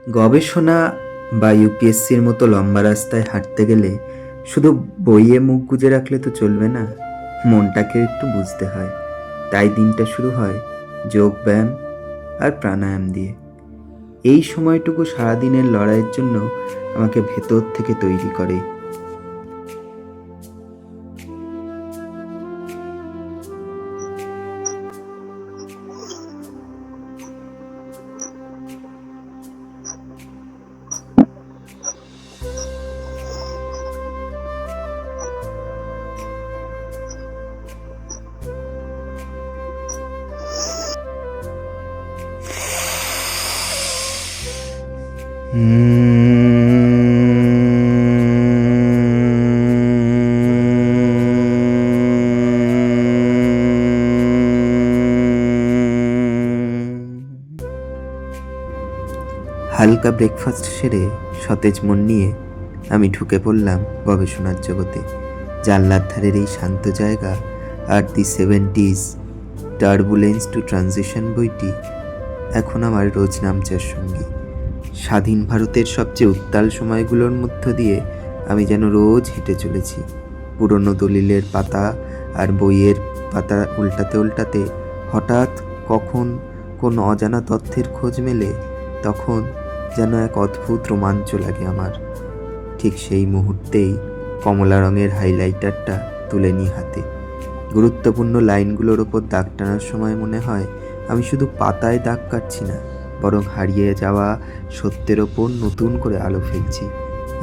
গবেষণা বা ইউপিএসসির মতো লম্বা রাস্তায় হাঁটতে গেলে শুধু বইয়ে মুখ গুজে রাখলে তো চলবে না, মনটাকেও একটু বুঝতে হয়। তাই দিনটা শুরু হয় যোগ ব্যায়াম আর প্রাণায়াম দিয়ে। এই সময়টুকু সারাদিনের লড়াইয়ের জন্য আমাকে ভেতর থেকে তৈরি করে। হালকা ব্রেকফাস্ট সেরে সতেজ মন নিয়ে আমি ঢুকে পড়লাম গবেষণার জগতে। জানলার ধারের এই শান্ত জায়গা আর দি 70s টার্বুলেন্স টু ট্রানজিশন বইটি এখন আমার রোজ নামচার সঙ্গী। স্বাধীন ভারতের সবচেয়ে উত্তাল সময়গুলোর মধ্য দিয়ে আমি যেন রোজ হেঁটে চলেছি। পুরনো দলিলের পাতা আর বইয়ের পাতা উল্টাতে উল্টাতে হঠাৎ কখন কোন অজানা তথ্যের খোঁজ মেলে, তখন যেন এক অদ্ভুত রোমাঞ্চ লাগে আমার। ঠিক সেই মুহূর্তেই কমলা রঙের হাইলাইটারটা তুলে নিই হাতে। গুরুত্বপূর্ণ লাইনগুলোর ওপর দাগ টানার সময় মনে হয় আমি শুধু পাতায় দাগ কাটছি না, বরং হারিয়ে যাওয়া সত্যের ওপর নতুন করে আলো ফেলছি।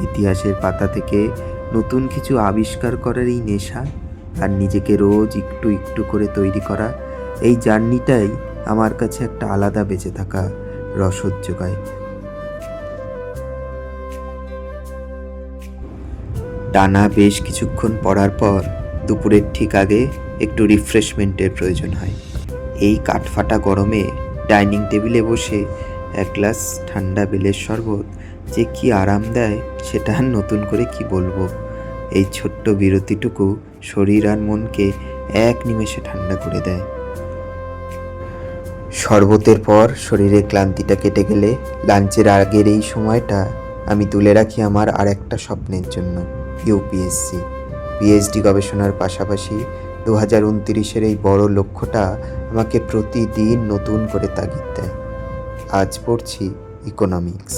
ইতিহাসের পাতা থেকে নতুন কিছু আবিষ্কার করার এই নেশা আর নিজেকে রোজ একটু একটু করে তৈরি করা, এই জার্নিটাই আমার কাছে একটা আলাদা বেঁচে থাকা রসদ যোগায়। টানা বেশ কিছুক্ষণ পড়ার পর দুপুরের ঠিক আগে একটু রিফ্রেশমেন্টের প্রয়োজন হয়। এই কাঠফাটা গরমে ডাইনিং টেবিলে বসে এক গ্লাস ঠান্ডা বেলের শরবত যে কি আরাম দেয় সেটা আর নতুন করে কি বলবো। এই ছোট্ট বিরতিটুকু শরীর আর মনকে এক নিমেষে ঠান্ডা করে দেয়। শরবতের পর শরীরে ক্লান্তিটা কেটে গেলে লাঞ্চের আগের এই সময়টা আমি তুলে রাখি আমার আর একটা স্বপ্নের জন্য, ইউপিএসসি। পিএইচডি গবেষণার পাশাপাশি 2029-এর এই বড় লক্ষ্যটা আমাকে প্রতিদিন নতুন করে তাগিদ দেয়। আজ পড়ছি ইকোনমিক্স।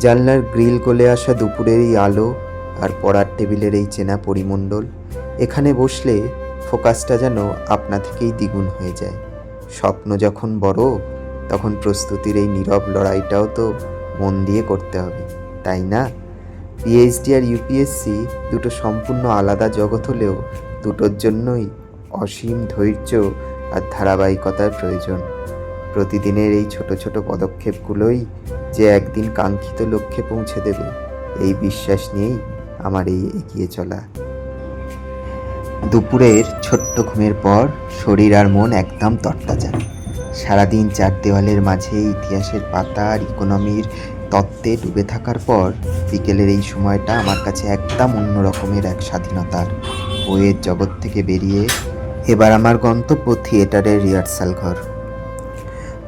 জানলার গ্রিল গলে আসা দুপুরের এই আলো আর পড়ার টেবিলের এই চেনা পরিমণ্ডল, এখানে বসলে ফোকাসটা যেন আপনা থেকেই দ্বিগুণ হয়ে যায়। স্বপ্ন যখন বড়, তখন প্রস্তুতির এই নীরব লড়াইটাও তো মন দিয়ে করতে হবে, তাই না? পিএইচডি আর ইউপিএসসি দুটো সম্পূর্ণ আলাদা জগৎ হলেও দুটোর জন্যই অসীম ধৈর্য আর ধারাবাহিকতার প্রয়োজন। প্রতিদিনের এই ছোট ছোট পদক্ষেপগুলোই যে একদিন কাঙ্ক্ষিত লক্ষ্যে পৌঁছে দেবে, এই বিশ্বাস নিয়েই আমার এই এগিয়ে চলা। দুপুরের ছোট্ট ঘুমের পর শরীর আর মন একদম তরতাজা। সারাদিন চার দেওয়ালের মাঝে ইতিহাসের পাতা আর ইকোনমির তত্ত্বে ডুবে থাকার পর বিকেলের এই সময়টা আমার কাছে একদম অন্য রকমের এক স্বাধীনতার। বইয়ের জগৎ থেকে বেরিয়ে এবার আমার গন্তব্য থিয়েটারের রিহার্সাল ঘর।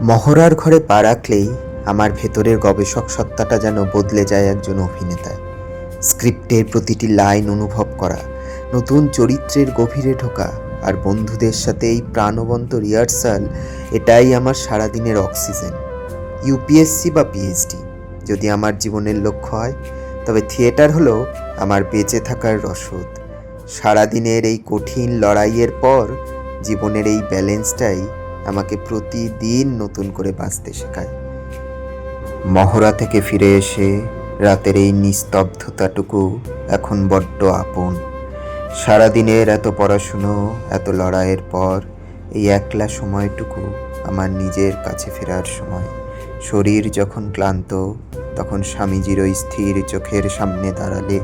মহড়ার ঘরে পা রাখলেই আমার ভেতরের গবেষক সত্তাটা যেন বদলে যায় একজন অভিনেতায়। স্ক্রিপ্টের প্রতিটি লাইন অনুভব করা, নতুন চরিত্রের গভীরে ঢোকা আর বন্ধুদের সাথে এই প্রাণবন্ত রিহার্সাল, এটাই আমার সারাদিনের অক্সিজেন। ইউপিএসসি বা পিএইচডি যদি আমার জীবনের লক্ষ্য হয়, তবে থিয়েটার হলো আমার বেঁচে থাকার রসদ। সারাদিনের এই কঠিন লড়াইয়ের পর জীবনের এই ব্যালেন্সটাই আমাকে প্রতিদিন নতুন করে বাঁচতে শেখায়। মহড়া থেকে ফিরে এসে রাতের এই নিস্তব্ধতাটুকু এখন বড্ড আপন। সারাদিনের এত পড়াশুনো, এত লড়াইয়ের পর এই একলা সময়টুকু আমার নিজের কাছে ফেরার সময়। শরীর যখন ক্লান্ত, তখন স্বামীজির ওই স্থির চোখের সামনে দাঁড়ালে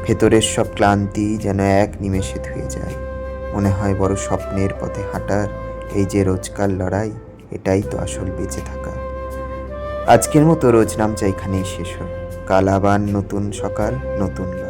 ভেতরের সব ক্লান্তি যেন এক নিমেষে ধুয়ে যায়। মনে হয় বড় স্বপ্নের পথে হাঁটার এই যে রোজকার লড়াই, এটাই তো আসল বেঁচে থাকা। আজকের মতো রোজ নামচা এখানেই শেষ হয়। কাল আবার নতুন সকাল, নতুন লড়াই।